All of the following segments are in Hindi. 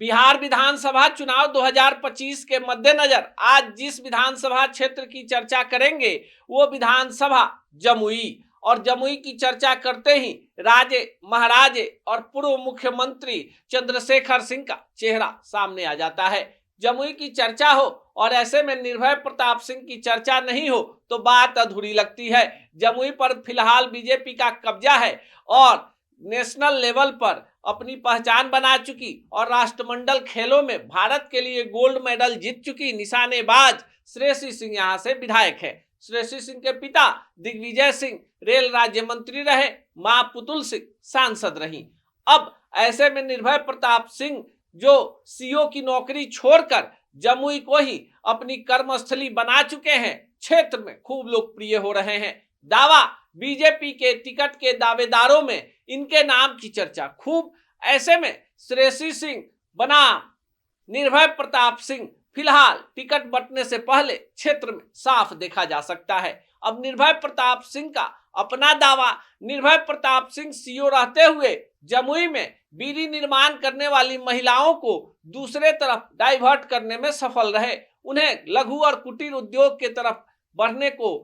बिहार विधानसभा चुनाव 2025 के मद्देनजर आज जिस विधानसभा क्षेत्र की चर्चा करेंगे वो विधानसभा जमुई, और जमुई की चर्चा करते ही राजे महाराजे और पूर्व मुख्यमंत्री चंद्रशेखर सिंह का चेहरा सामने आ जाता है। जमुई की चर्चा हो और ऐसे में निर्भय प्रताप सिंह की चर्चा नहीं हो तो बात अधूरी लगती है। जमुई पर फिलहाल बीजेपी का कब्जा है और नेशनल लेवल पर अपनी पहचान बना चुकी और राष्ट्रमंडल खेलों में भारत के लिए गोल्ड मेडल जीत चुकी निशानेबाज श्रेयसी सिंह यहां से विधायक है। श्रेयसी सिंह के पिता दिग्विजय सिंह रेल राज्य मंत्री रहे, मां पुतुल सिंह सांसद रही। अब ऐसे में निर्भय प्रताप सिंह जो सीओ की नौकरी छोड़कर जमुई को ही अपनी कर्मस्थली बना चुके हैं, क्षेत्र में खूब लोकप्रिय हो रहे हैं। दावा बीजेपी के टिकट के दावेदारों में इनके नाम की चर्चा खूब। ऐसे में श्रेयसी सिंह बनाम निर्भय प्रताप सिंह फिलहाल टिकट बंटने से पहले क्षेत्र में साफ देखा जा सकता है। अब निर्भय प्रताप सिंह का अपना दावा, निर्भय प्रताप सिंह सीओ रहते हुए जमुई में बीड़ी निर्माण करने वाली महिलाओं को दूसरे तरफ डाइवर्ट करने में सफल रहे, उन्हें लघु और कुटीर उद्योग के तरफ बढ़ने को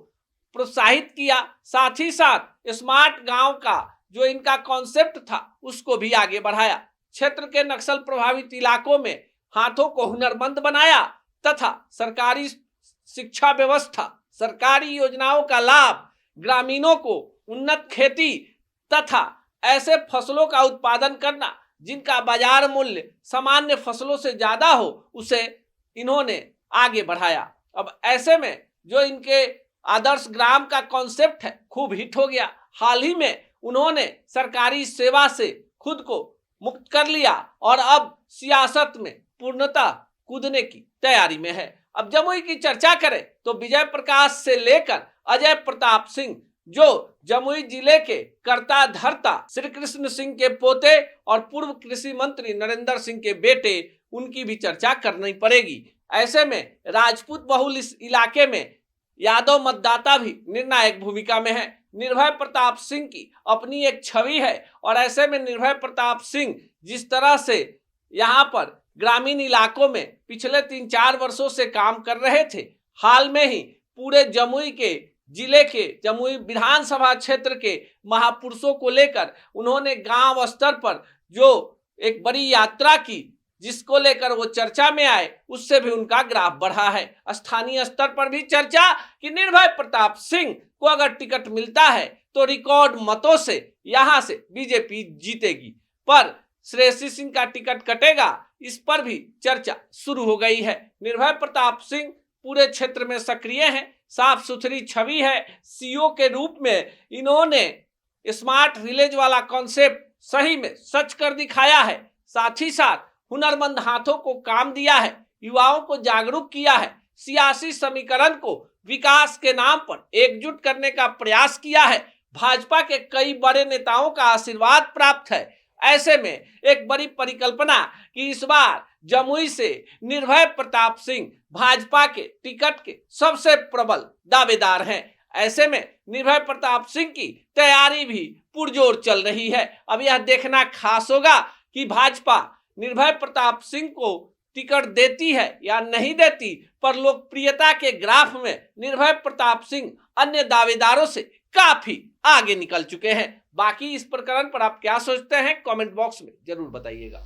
प्रोत्साहित किया, साथ ही साथ स्मार्ट गांव का जो इनका कॉन्सेप्ट था उसको भी आगे बढ़ाया। क्षेत्र के नक्सल प्रभावित इलाकों में हाथों को हुनरमंद बनाया तथा सरकारी शिक्षा व्यवस्था, सरकारी योजनाओं का लाभ, ग्रामीणों को उन्नत खेती तथा ऐसे फसलों का उत्पादन करना जिनका बाजार मूल्य सामान्य फसलों से ज्यादा हो, उसे इन्होंने आगे बढ़ाया। अब ऐसे में जो इनके आदर्श ग्राम का कॉन्सेप्ट है खूब हिट हो गया। हाल ही में उन्होंने सरकारी सेवा से खुद को मुक्त कर लिया और अब सियासत में पूर्णतः कूदने की तैयारी में है। अब जमुई की चर्चा करें तो विजय प्रकाश से लेकर अजय प्रताप सिंह जो जमुई जिले के कर्ता धर्ता श्री कृष्ण सिंह के पोते और पूर्व कृषि मंत्री नरेंद्र सिंह के बेटे, उनकी भी चर्चा करनी पड़ेगी। ऐसे में राजपूत बहुल इस इलाके में यादव मतदाता भी निर्णायक भूमिका में है। निर्भय प्रताप सिंह की अपनी एक छवि है और ऐसे में निर्भय प्रताप सिंह जिस तरह से यहाँ पर ग्रामीण इलाकों में पिछले 3-4 वर्षों से काम कर रहे थे, हाल में ही पूरे जमुई के जिले के जमुई विधानसभा क्षेत्र के महापुरुषों को लेकर उन्होंने गांव स्तर पर जो एक बड़ी यात्रा की, जिसको लेकर वो चर्चा में आए, उससे भी उनका ग्राफ बढ़ा है। स्थानीय स्तर पर भी चर्चा कि निर्भय प्रताप सिंह को अगर टिकट मिलता है तो रिकॉर्ड मतों से यहां से बीजेपी जीतेगी, पर श्रेयसी सिंह का टिकट कटेगा, इस पर भी चर्चा शुरू हो गई है। निर्भय प्रताप सिंह पूरे क्षेत्र में सक्रिय हैं, साफ सुथरी छवि है। सीओ के रूप में इन्होंने स्मार्ट विलेज वाला कॉन्सेप्ट सही में सच कर दिखाया है, साथ ही साथ हुनरमंद हाथों को काम दिया है, युवाओं को जागरूक किया है, सियासी समीकरण को विकास के नाम पर एकजुट करने का प्रयास किया है। भाजपा के कई बड़े नेताओं का आशीर्वाद प्राप्त है। ऐसे में एक बड़ी परिकल्पना कि इस बार जमुई से निर्भय प्रताप सिंह भाजपा के टिकट के सबसे प्रबल दावेदार हैं। ऐसे में निर्भय प्रताप सिंह की तैयारी भी पुरजोर चल रही है। अब यह देखना खास होगा कि भाजपा निर्भय प्रताप सिंह को टिकट देती है या नहीं देती, पर लोकप्रियता के ग्राफ में निर्भय प्रताप सिंह अन्य दावेदारों से काफी आगे निकल चुके हैं। बाकी इस प्रकरण पर आप क्या सोचते हैं, कमेंट बॉक्स में जरूर बताइएगा।